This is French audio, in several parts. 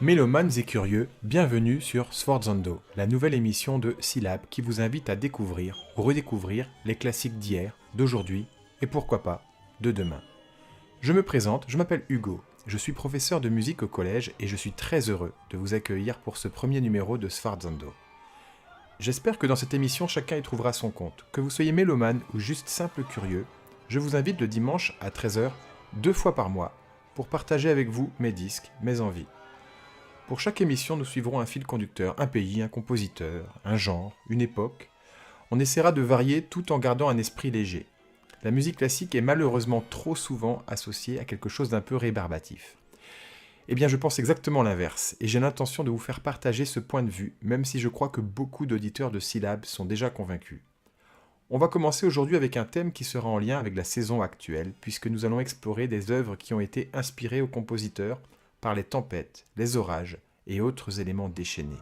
Mélomanes et curieux, bienvenue sur Sforzando, la nouvelle émission de Syllab qui vous invite à découvrir ou redécouvrir les classiques d'hier, d'aujourd'hui et pourquoi pas de demain. Je me présente, je m'appelle Hugo, je suis professeur de musique au collège et je suis très heureux de vous accueillir pour ce premier numéro de Sforzando. J'espère que dans cette émission chacun y trouvera son compte, que vous soyez mélomane ou juste simple curieux, je vous invite le dimanche à 13h, 2 fois par mois, pour partager avec vous mes disques, mes envies. Pour chaque émission, nous suivrons un fil conducteur, un pays, un compositeur, un genre, une époque. On essaiera de varier tout en gardant un esprit léger. La musique classique est malheureusement trop souvent associée à quelque chose d'un peu rébarbatif. Eh bien, je pense exactement l'inverse, et j'ai l'intention de vous faire partager ce point de vue, même si je crois que beaucoup d'auditeurs de Syllab sont déjà convaincus. On va commencer aujourd'hui avec un thème qui sera en lien avec la saison actuelle, puisque nous allons explorer des œuvres qui ont été inspirées aux compositeurs par les tempêtes, les orages et autres éléments déchaînés.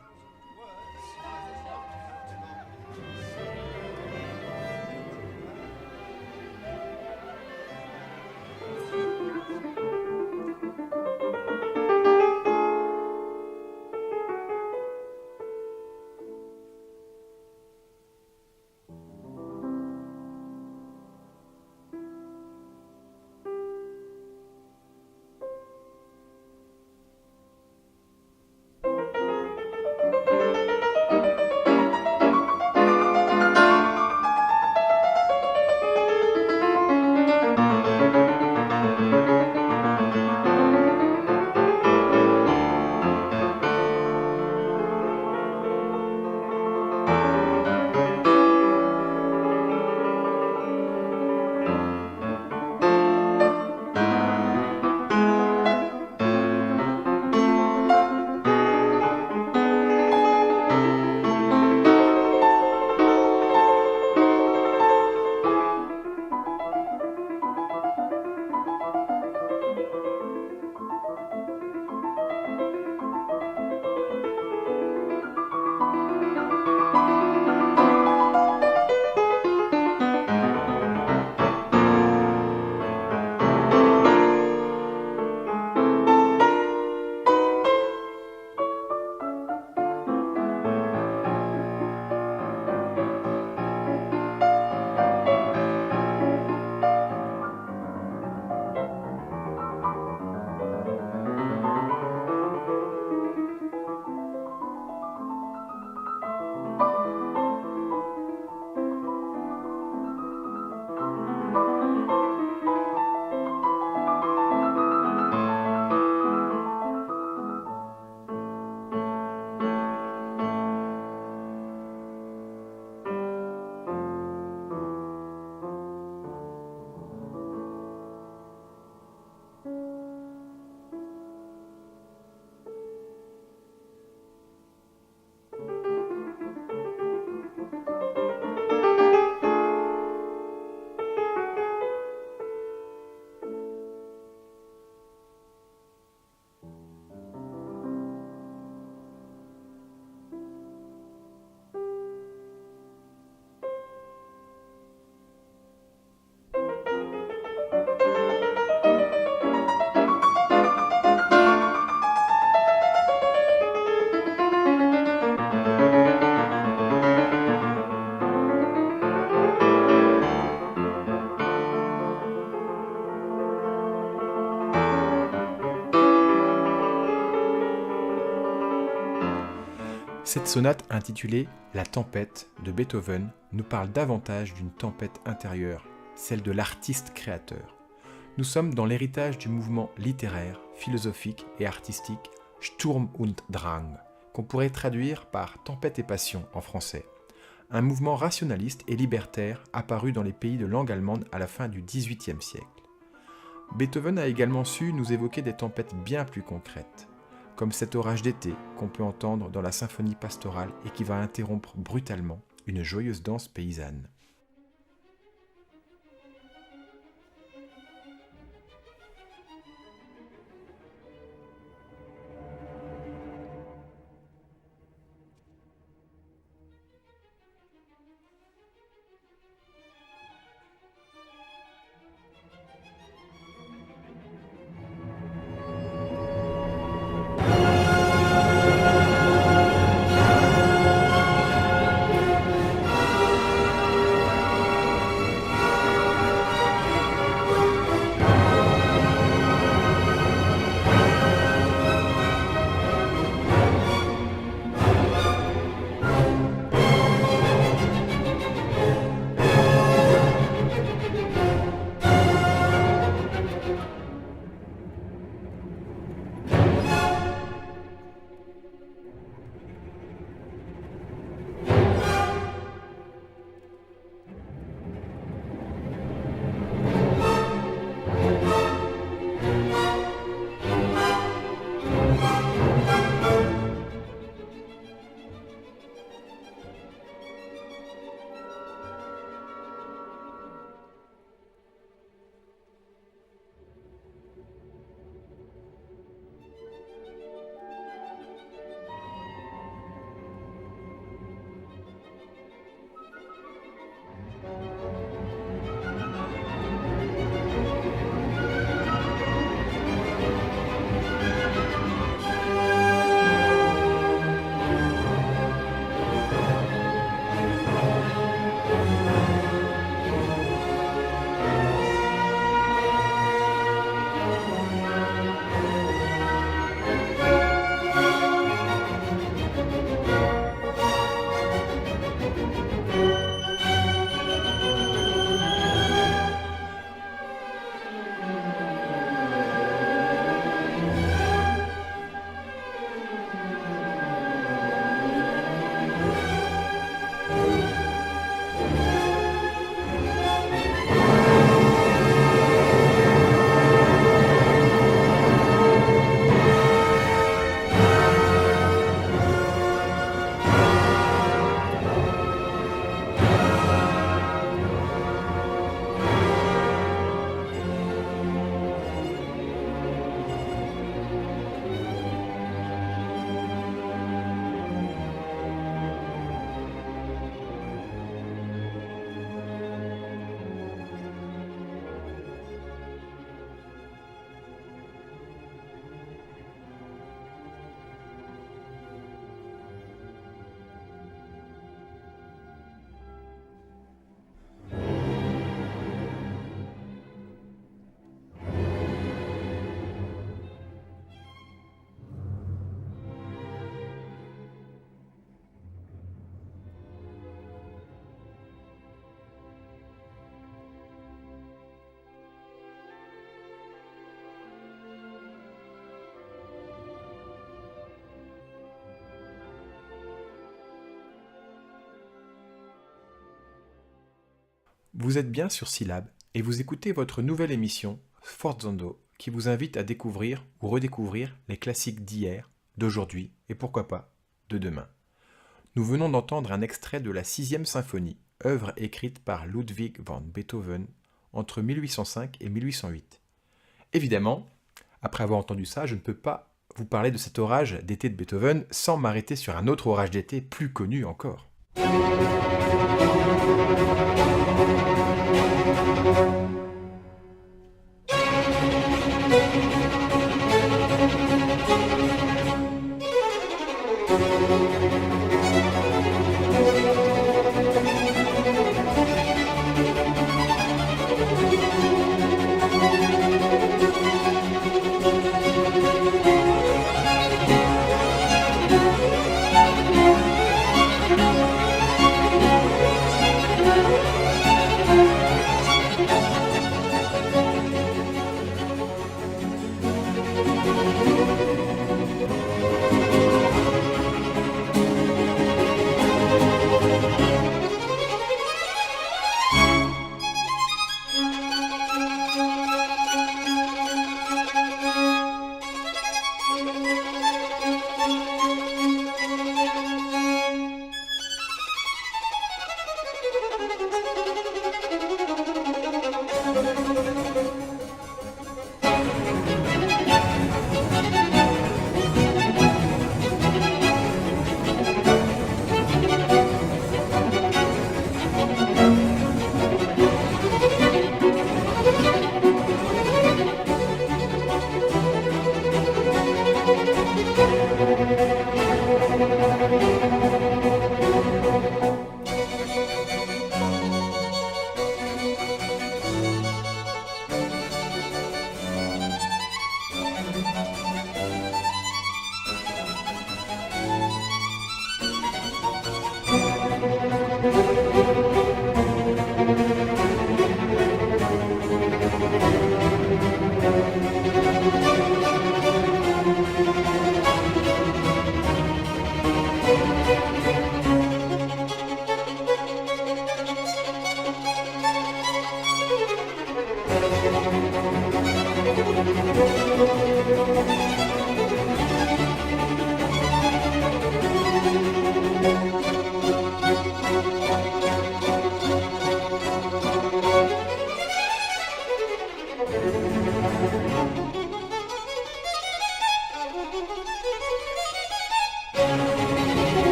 Cette sonate intitulée La tempête de Beethoven nous parle davantage d'une tempête intérieure, celle de l'artiste créateur. Nous sommes dans l'héritage du mouvement littéraire, philosophique et artistique Sturm und Drang, qu'on pourrait traduire par tempête et passion en français. Un mouvement rationaliste et libertaire apparu dans les pays de langue allemande à la fin du XVIIIe siècle. Beethoven a également su nous évoquer des tempêtes bien plus concrètes, comme cet orage d'été qu'on peut entendre dans la symphonie pastorale et qui va interrompre brutalement une joyeuse danse paysanne. Vous êtes bien sur Syllab et vous écoutez votre nouvelle émission Sforzando qui vous invite à découvrir ou redécouvrir les classiques d'hier, d'aujourd'hui et pourquoi pas de demain. Nous venons d'entendre un extrait de la 6e symphonie, œuvre écrite par Ludwig van Beethoven entre 1805 et 1808. Évidemment, après avoir entendu ça, je ne peux pas vous parler de cet orage d'été de Beethoven sans m'arrêter sur un autre orage d'été plus connu encore.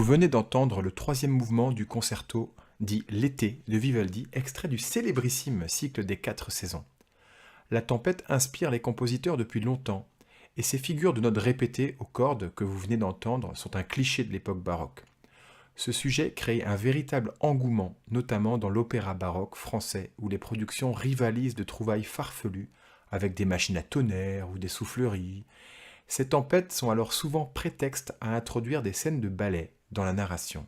Vous venez d'entendre le 3e mouvement du concerto dit L'été de Vivaldi, extrait du célébrissime cycle des 4 saisons. La tempête inspire les compositeurs depuis longtemps, et ces figures de notes répétées aux cordes que vous venez d'entendre sont un cliché de l'époque baroque. Ce sujet crée un véritable engouement, notamment dans l'opéra baroque français, où les productions rivalisent de trouvailles farfelues, avec des machines à tonnerre ou des souffleries. Ces tempêtes sont alors souvent prétexte à introduire des scènes de ballet dans la narration.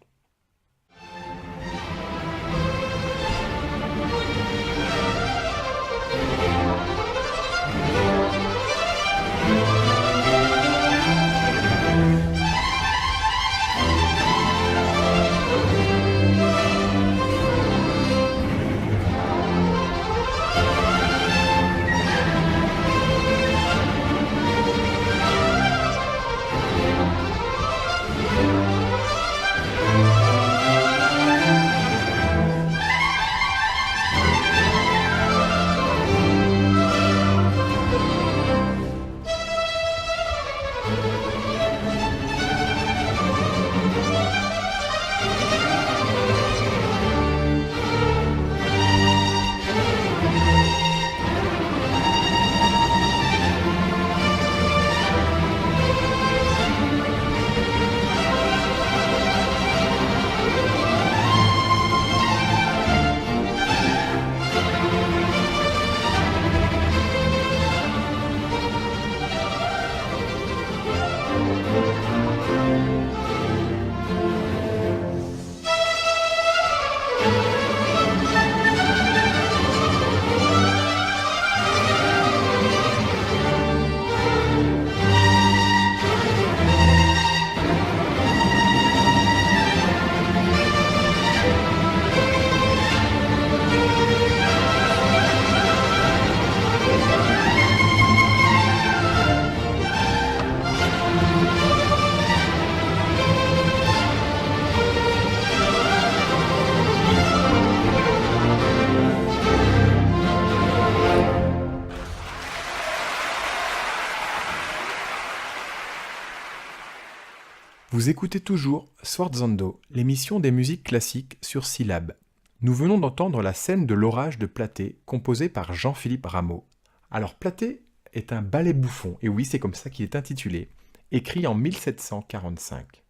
Vous écoutez toujours Sforzando, l'émission des musiques classiques sur Syllab. Nous venons d'entendre la scène de l'orage de Platée, composée par Jean-Philippe Rameau. Alors Platée est un ballet bouffon, et oui, c'est comme ça qu'il est intitulé, écrit en 1745.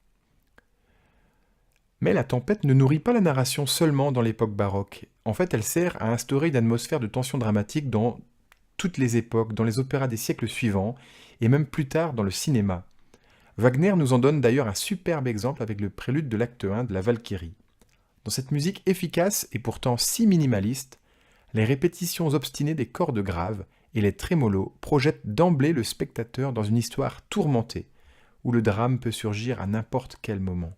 Mais la tempête ne nourrit pas la narration seulement dans l'époque baroque. En fait, elle sert à instaurer une atmosphère de tension dramatique dans toutes les époques, dans les opéras des siècles suivants, et même plus tard dans le cinéma. Wagner nous en donne d'ailleurs un superbe exemple avec le prélude de l'acte 1 de la Valkyrie. Dans cette musique efficace et pourtant si minimaliste, les répétitions obstinées des cordes graves et les trémolos projettent d'emblée le spectateur dans une histoire tourmentée, où le drame peut surgir à n'importe quel moment.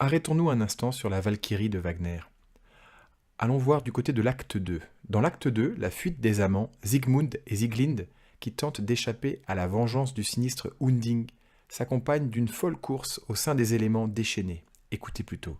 Arrêtons-nous un instant sur la Valkyrie de Wagner. Allons voir du côté de l'acte 2. Dans l'acte 2, la fuite des amants, Siegmund et Sieglinde, qui tentent d'échapper à la vengeance du sinistre Hunding, s'accompagne d'une folle course au sein des éléments déchaînés. Écoutez plutôt.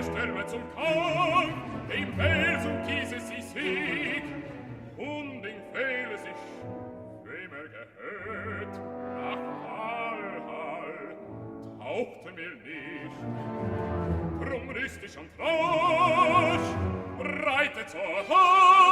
stürme zum Kampf, dem Fels und Kiese sie Sieg, und den Fehle sich, wem gehört, ach, Hall, tauchte mir nicht. Drum rüst ich und rasch, reite zur Hall.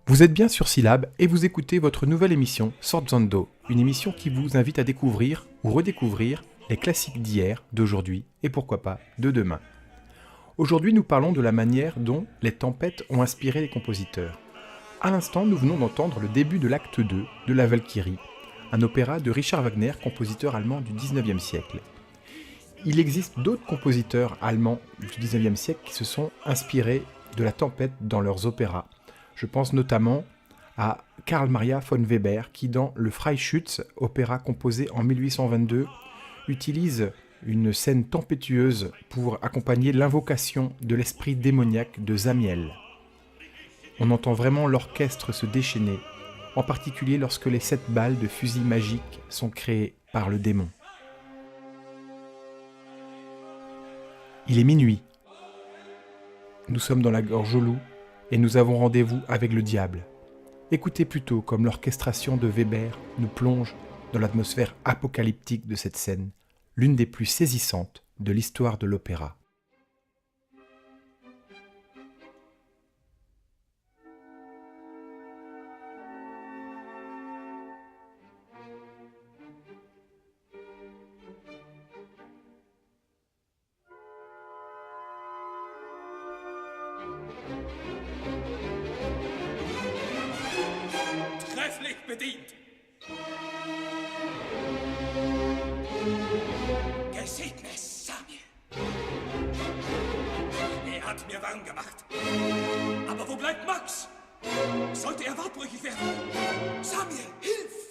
Vous êtes bien sur Syllab et vous écoutez votre nouvelle émission Sforzando, une émission qui vous invite à découvrir ou redécouvrir les classiques d'hier, d'aujourd'hui et pourquoi pas de demain. Aujourd'hui, nous parlons de la manière dont les tempêtes ont inspiré les compositeurs. À l'instant, nous venons d'entendre le début de l'acte 2 de La Valkyrie, un opéra de Richard Wagner, compositeur allemand du XIXe siècle. Il existe d'autres compositeurs allemands du XIXe siècle qui se sont inspirés de la tempête dans leurs opéras. Je pense notamment à Karl Maria von Weber qui, dans le Freischütz, opéra composé en 1822, utilise une scène tempétueuse pour accompagner l'invocation de l'esprit démoniaque de Zamiel. On entend vraiment l'orchestre se déchaîner, en particulier lorsque les 7 balles de fusil magique sont créées par le démon. Il est minuit. Nous sommes dans la gorge au loup et nous avons rendez-vous avec le diable. Écoutez plutôt comme l'orchestration de Weber nous plonge dans l'atmosphère apocalyptique de cette scène, l'une des plus saisissantes de l'histoire de l'opéra. Trefflich bedient. Gesegnet Samuel. Er hat mir warm gemacht. Aber wo bleibt Max? Sollte er wortbrüchig werden? Samuel, hilf!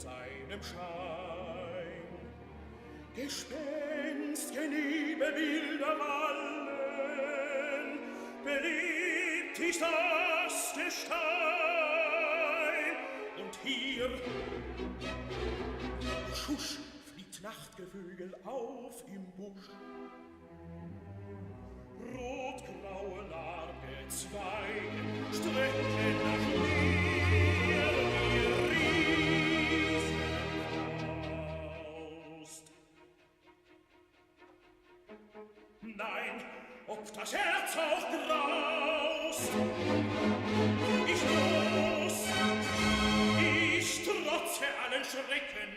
seinem Schein. Gespenst, geniebe wilder Wallen, belebt ist das Gestein. Und hier, schusch, fliegt Nachtgevögel auf im Busch. Rot-graue Largezweige strecken nach mir die Riesenfaust. Nein, ob das Herz auch graust, ich muss, ich trotze allen Schrecken.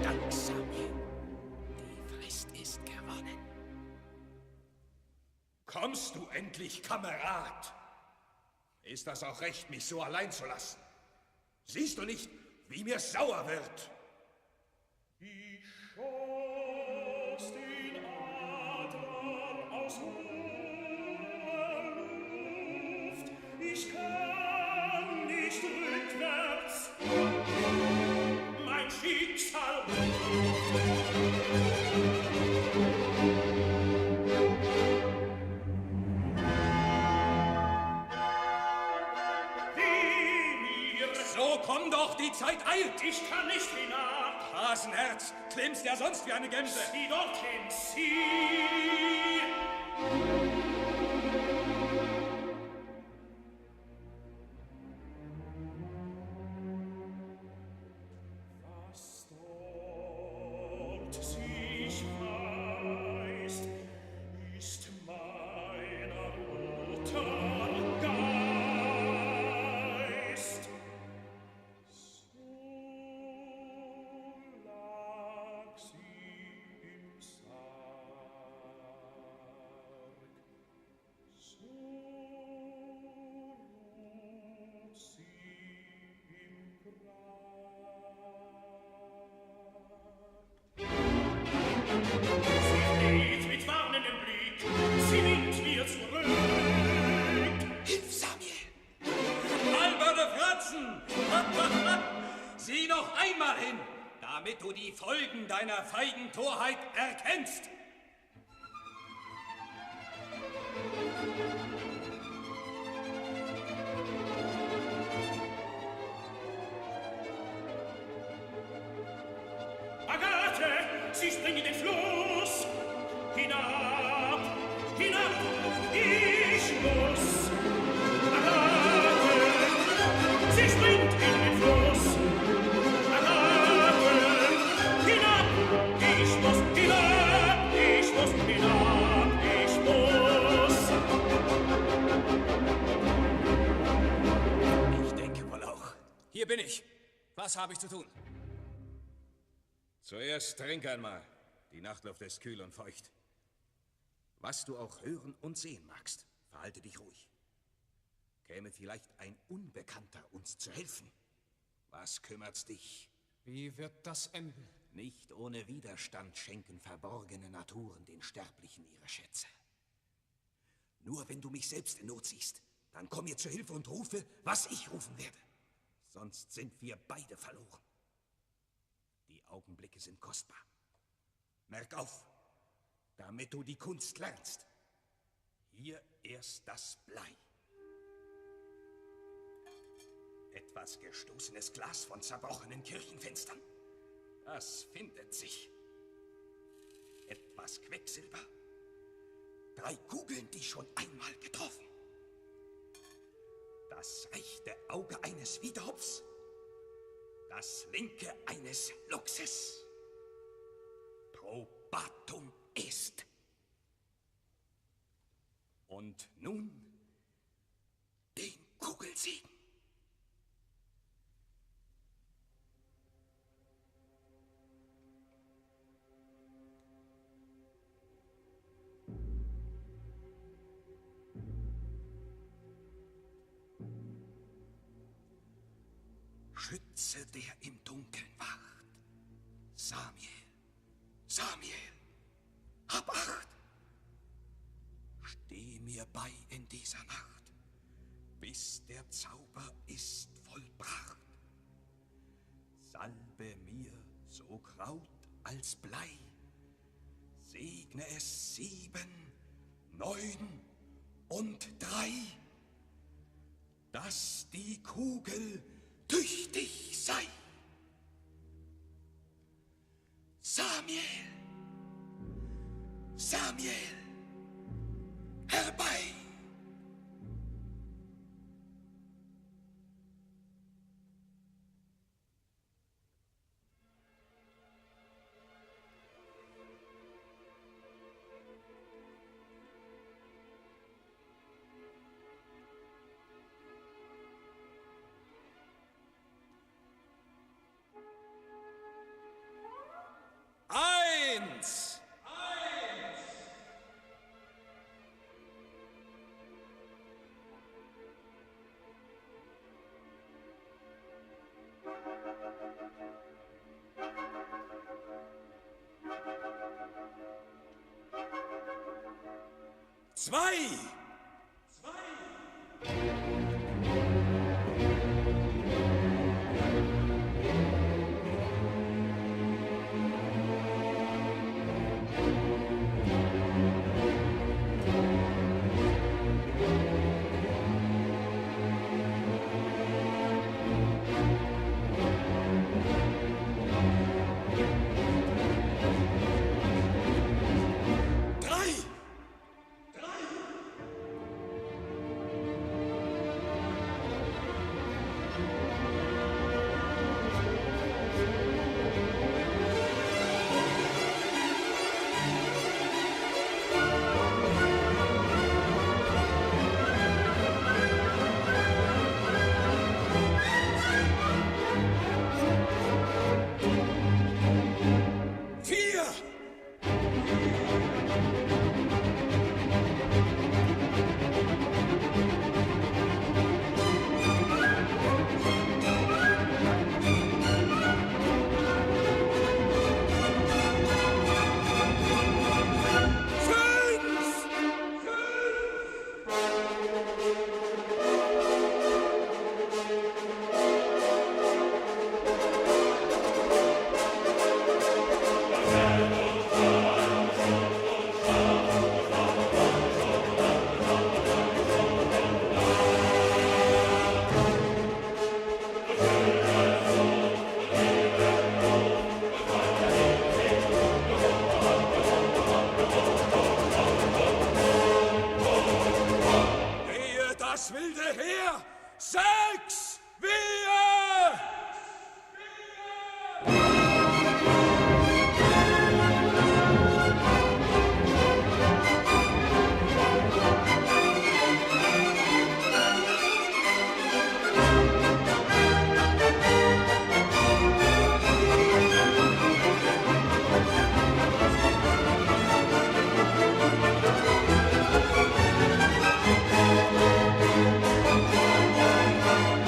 Dank, Samuel. Die Frist ist gewonnen. Kommst du endlich, Kamerad? Ist das auch recht, mich so allein zu lassen? Siehst du nicht, wie mir sauer wird? Ich schoss den Adler aus hoher Luft. Ich kann nicht rückwärts. Mein Schicksal So komm doch, die Zeit eilt! Ich kann nicht hinab. Hasenherz, klimmst ja sonst wie eine Gemse. Sieh dorthin, sieh. Was dort sich weist, ist meiner Mutter Geist. So lag sie im Sarg, so ruht sie im Grab. Sie steht mit warnendem Blick, sie winkt mir zurück. Hilf, Samuel! Alberne Fratzen! Sieh noch einmal hin, damit du die Folgen deiner feigen Torheit erkennst. Agathe, sie springt in den Fluss. Hinab, hinab, ich muss. Agathe, sie springt in den Fluss. Agathe, hinab, ich muss. Hinab, ich muss. Hinab, ich muss. Ich denke wohl auch. Hier bin ich. Was habe ich zu tun? Zuerst trink einmal. Die Nachtluft ist kühl und feucht. Was du auch hören und sehen magst, verhalte dich ruhig. Käme vielleicht ein Unbekannter uns zu helfen? Was kümmert's dich? Wie wird das enden? Nicht ohne Widerstand schenken verborgene Naturen den Sterblichen ihre Schätze. Nur wenn du mich selbst in Not siehst, dann komm mir zu Hilfe und rufe, was ich rufen werde. Sonst sind wir beide verloren. Die Augenblicke sind kostbar. Merk auf, damit du die Kunst lernst. Hier erst das Blei. Etwas gestoßenes Glas von zerbrochenen Kirchenfenstern. Das findet sich. Etwas Quecksilber. 3 Kugeln, die schon einmal getroffen. Das rechte Auge eines Wiedehopfs. Das linke eines Luchses. Probatum est. Und nun den Kugelsiegen. Schütze, der im Dunkeln wacht. Samuel, Samuel, hab Acht! Steh mir bei in dieser Nacht, bis der Zauber ist vollbracht. Salbe mir so Kraut als Blei, segne es 7, 9 und 3, dass die Kugel tüchtig sei. Samiel, Samiel, herbei! Eins! Zwei! Drei! Vier! Fünf! Wehe das wilde Heer! 6! Wehe!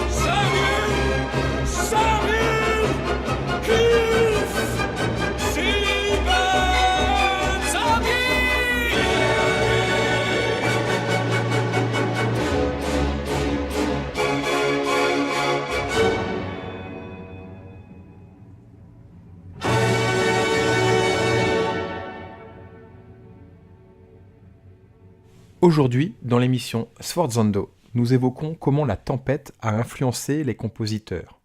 Samuel! Samuel! Hilf! 7! Samuel! Aujourd'hui, dans l'émission Sforzando, nous évoquons comment la tempête a influencé les compositeurs.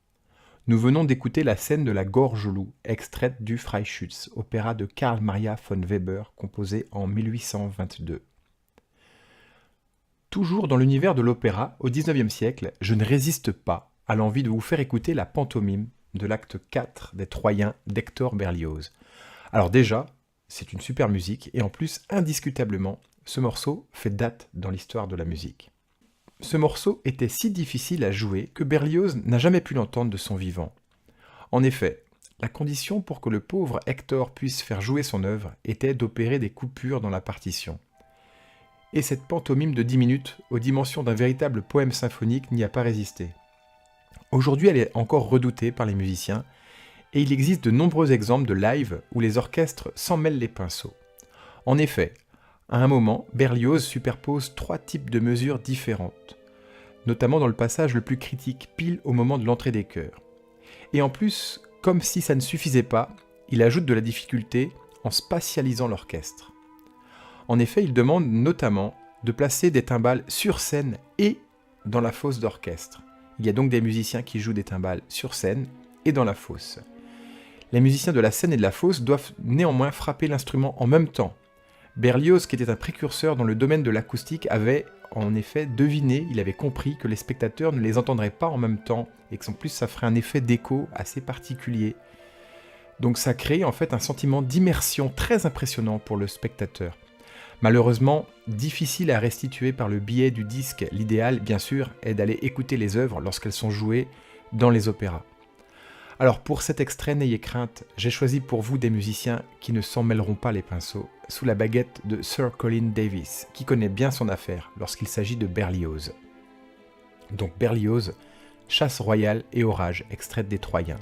Nous venons d'écouter la scène de la Gorge-Loup, extraite du Freischütz, opéra de Karl Maria von Weber, composé en 1822. Toujours dans l'univers de l'opéra, au XIXe siècle, je ne résiste pas à l'envie de vous faire écouter la pantomime de l'acte 4 des Troyens d'Hector Berlioz. Alors déjà, c'est une super musique, et en plus, indiscutablement, ce morceau fait date dans l'histoire de la musique. Ce morceau était si difficile à jouer que Berlioz n'a jamais pu l'entendre de son vivant. En effet, la condition pour que le pauvre Hector puisse faire jouer son œuvre était d'opérer des coupures dans la partition. Et cette pantomime de 10 minutes, aux dimensions d'un véritable poème symphonique, n'y a pas résisté. Aujourd'hui, elle est encore redoutée par les musiciens, et il existe de nombreux exemples de live où les orchestres s'en mêlent les pinceaux. En effet, À un moment, Berlioz superpose 3 types de mesures différentes, notamment dans le passage le plus critique, pile au moment de l'entrée des chœurs. Et en plus, comme si ça ne suffisait pas, il ajoute de la difficulté en spatialisant l'orchestre. En effet, il demande notamment de placer des timbales sur scène et dans la fosse d'orchestre. Il y a donc des musiciens qui jouent des timbales sur scène et dans la fosse. Les musiciens de la scène et de la fosse doivent néanmoins frapper l'instrument en même temps. Berlioz, qui était un précurseur dans le domaine de l'acoustique, avait en effet deviné, il avait compris que les spectateurs ne les entendraient pas en même temps et qu'en plus ça ferait un effet d'écho assez particulier. Donc ça crée en fait un sentiment d'immersion très impressionnant pour le spectateur. Malheureusement, difficile à restituer par le biais du disque. L'idéal, bien sûr, est d'aller écouter les œuvres lorsqu'elles sont jouées dans les opéras. Alors pour cet extrait, n'ayez crainte, j'ai choisi pour vous des musiciens qui ne s'en mêleront pas les pinceaux, sous la baguette de Sir Colin Davis, qui connaît bien son affaire lorsqu'il s'agit de Berlioz. Donc Berlioz, Chasse royale et orage, extrait des Troyens.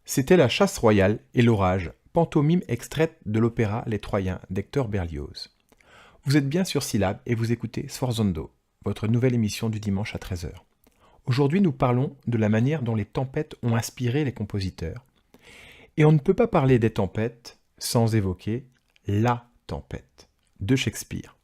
C'était La chasse royale et l'orage, pantomime extraite de l'opéra Les Troyens d'Hector Berlioz. Vous êtes bien sur Syllab et vous écoutez Sforzando, votre nouvelle émission du dimanche à 13 h. Aujourd'hui, nous parlons de la manière dont les tempêtes ont inspiré les compositeurs. Et on ne peut pas parler des tempêtes sans évoquer La tempête de Shakespeare.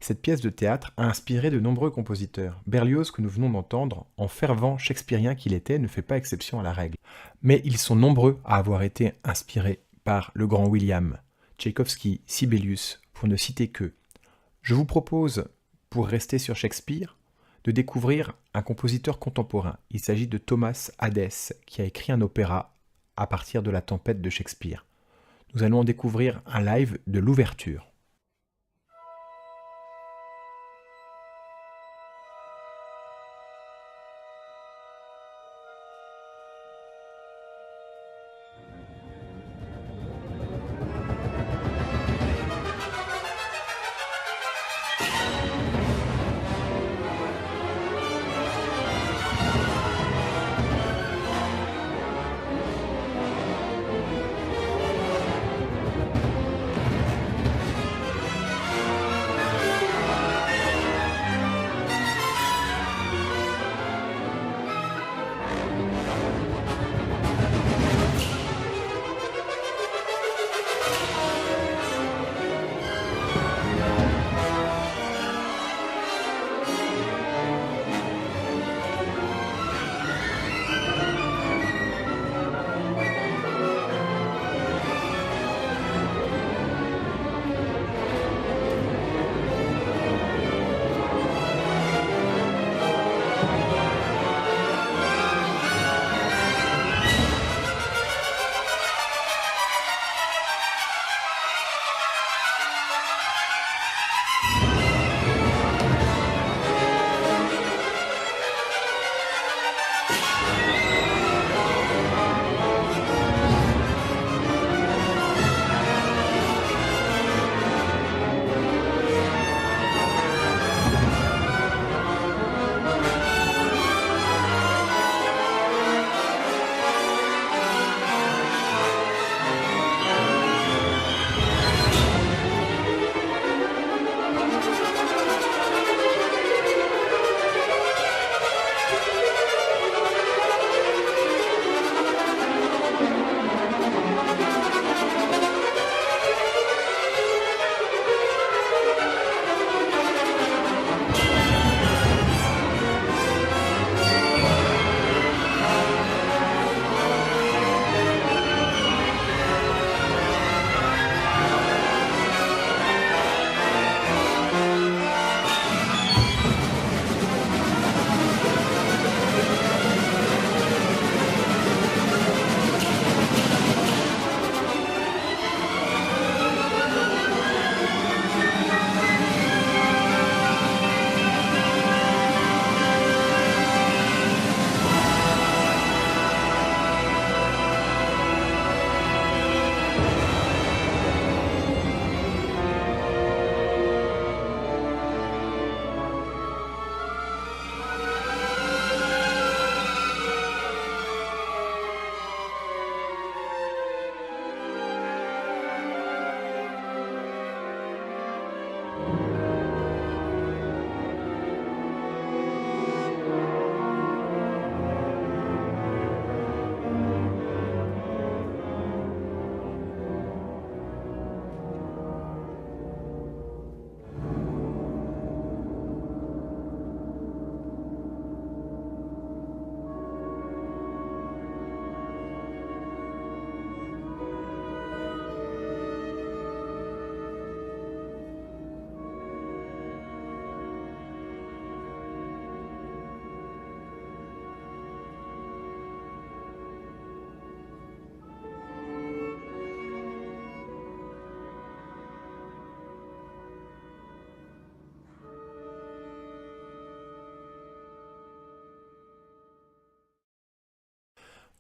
Cette pièce de théâtre a inspiré de nombreux compositeurs. Berlioz, que nous venons d'entendre, en fervent shakespearien qu'il était, ne fait pas exception à la règle. Mais ils sont nombreux à avoir été inspirés par le grand William, Tchaïkovski, Sibelius, pour ne citer qu'eux. Je vous propose, pour rester sur Shakespeare, de découvrir un compositeur contemporain. Il s'agit de Thomas Hadès, qui a écrit un opéra à partir de La tempête de Shakespeare. Nous allons en découvrir un live de l'ouverture.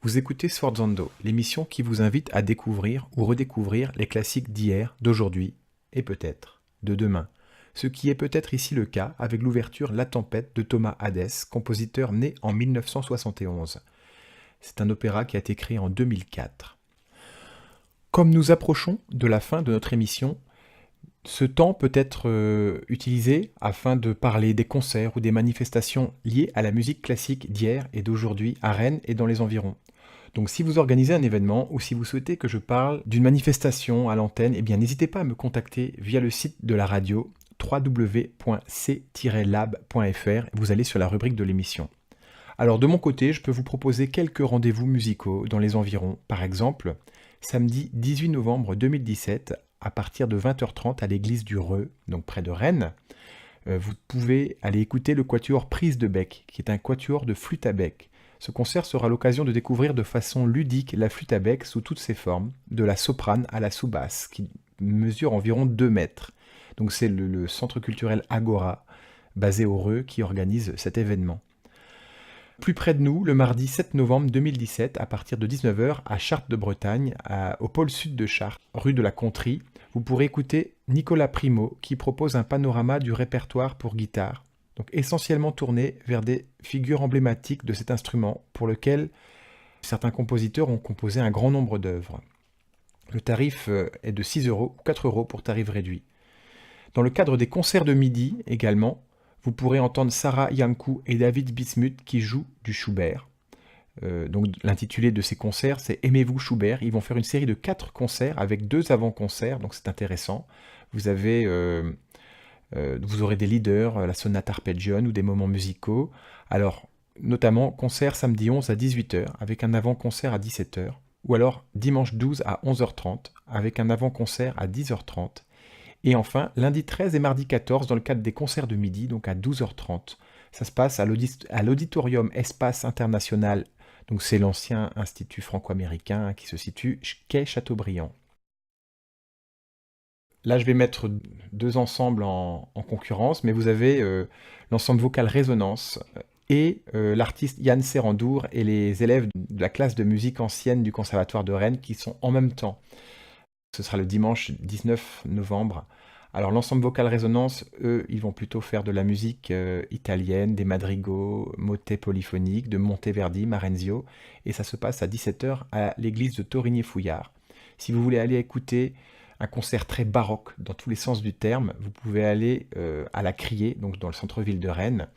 Vous écoutez Sforzando, l'émission qui vous invite à découvrir ou redécouvrir les classiques d'hier, d'aujourd'hui et peut-être de demain. Ce qui est peut-être ici le cas avec l'ouverture La tempête de Thomas Hadès, compositeur né en 1971. C'est un opéra qui a été créé en 2004. Comme nous approchons de la fin de notre émission, ce temps peut être utilisé afin de parler des concerts ou des manifestations liées à la musique classique d'hier et d'aujourd'hui à Rennes et dans les environs. Donc si vous organisez un événement ou si vous souhaitez que je parle d'une manifestation à l'antenne, eh bien n'hésitez pas à me contacter via le site de la radio www.c-lab.fr. Vous allez sur la rubrique de l'émission. Alors de mon côté, je peux vous proposer quelques rendez-vous musicaux dans les environs. Par exemple, samedi 18 novembre 2017, à partir de 20h30 à l'église du Reux, donc près de Rennes, vous pouvez aller écouter le quatuor Prise de Bec, qui est un quatuor de flûte à bec. Ce concert sera l'occasion de découvrir de façon ludique la flûte à bec sous toutes ses formes, de la soprane à la sous-basse, qui mesure environ 2 mètres. Donc c'est le centre culturel Agora, basé au Reux, qui organise cet événement. Plus près de nous, le mardi 7 novembre 2017, à partir de 19h, à Chartres de Bretagne, au pôle sud de Chartres, rue de la Contrie, vous pourrez écouter Nicolas Primo, qui propose un panorama du répertoire pour guitare, donc essentiellement tourné vers des figures emblématiques de cet instrument, pour lequel certains compositeurs ont composé un grand nombre d'œuvres. Le tarif est de 6 € ou 4 € pour tarif réduit. Dans le cadre des concerts de midi également, vous pourrez entendre Sarah Yankou et David Bismuth qui jouent du Schubert. Donc l'intitulé de ces concerts, c'est Aimez-vous Schubert. Ils vont faire une série de 4 concerts avec 2 avant-concerts, donc c'est intéressant. Vous aurez des leaders, la sonate arpeggione ou des moments musicaux. Alors, notamment, concert samedi 11 à 18h avec un avant-concert à 17h. Ou alors dimanche 12 à 11h30 avec un avant-concert à 10h30. Et enfin, lundi 13 et mardi 14 dans le cadre des concerts de midi, donc à 12h30. Ça se passe à l'Auditorium Espace International. Donc c'est l'ancien institut franco-américain qui se situe quai Chateaubriand. Là, je vais mettre 2 ensembles en concurrence, mais vous avez l'ensemble vocal Résonance et l'artiste Yann Serrandour et les élèves de la classe de musique ancienne du Conservatoire de Rennes qui sont en même temps. Ce sera le dimanche 19 novembre. Alors l'ensemble vocal Résonance, eux, ils vont plutôt faire de la musique italienne, des madrigaux, motets polyphoniques, de Monteverdi, Marenzio, et ça se passe à 17h à l'église de Torigny-Fouillard. Si vous voulez aller écouter un concert très baroque dans tous les sens du terme, vous pouvez aller à la Criée, donc dans le centre-ville de Rennes,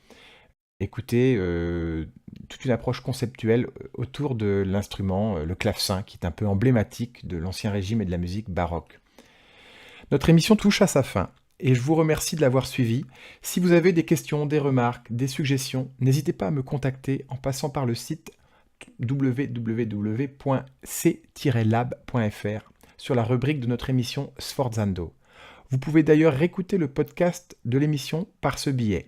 écouter toute une approche conceptuelle autour de l'instrument, le clavecin, qui est un peu emblématique de l'ancien régime et de la musique baroque. Notre émission touche à sa fin, et je vous remercie de l'avoir suivie. Si vous avez des questions, des remarques, des suggestions, n'hésitez pas à me contacter en passant par le site www.c-lab.fr sur la rubrique de notre émission Sforzando. Vous pouvez d'ailleurs réécouter le podcast de l'émission par ce biais.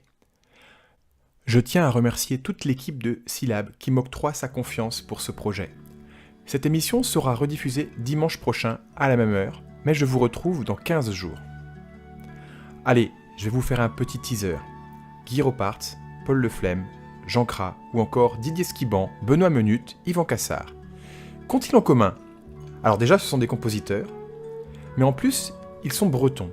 Je tiens à remercier toute l'équipe de Silab qui m'octroie sa confiance pour ce projet. Cette émission sera rediffusée dimanche prochain à la même heure, mais je vous retrouve dans 15 jours. Allez, je vais vous faire un petit teaser. Guy Ropartz, Paul Leflemme, Jean Cras ou encore Didier Skiban, Benoît Menut, Yvan Cassard. Qu'ont-ils en commun ? Alors déjà, ce sont des compositeurs, mais en plus, ils sont bretons.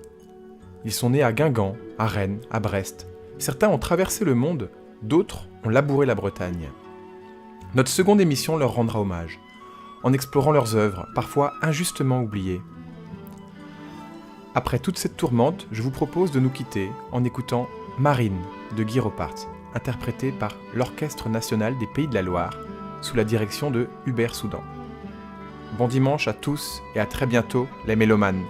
Ils sont nés à Guingamp, à Rennes, à Brest. Certains ont traversé le monde, d'autres ont labouré la Bretagne. Notre seconde émission leur rendra hommage, en explorant leurs œuvres, parfois injustement oubliées. Après toute cette tourmente, je vous propose de nous quitter en écoutant Marine de Guy Ropartz, interprétée par l'Orchestre National des Pays de la Loire, sous la direction de Hubert Soudan. Bon dimanche à tous et à très bientôt les mélomanes.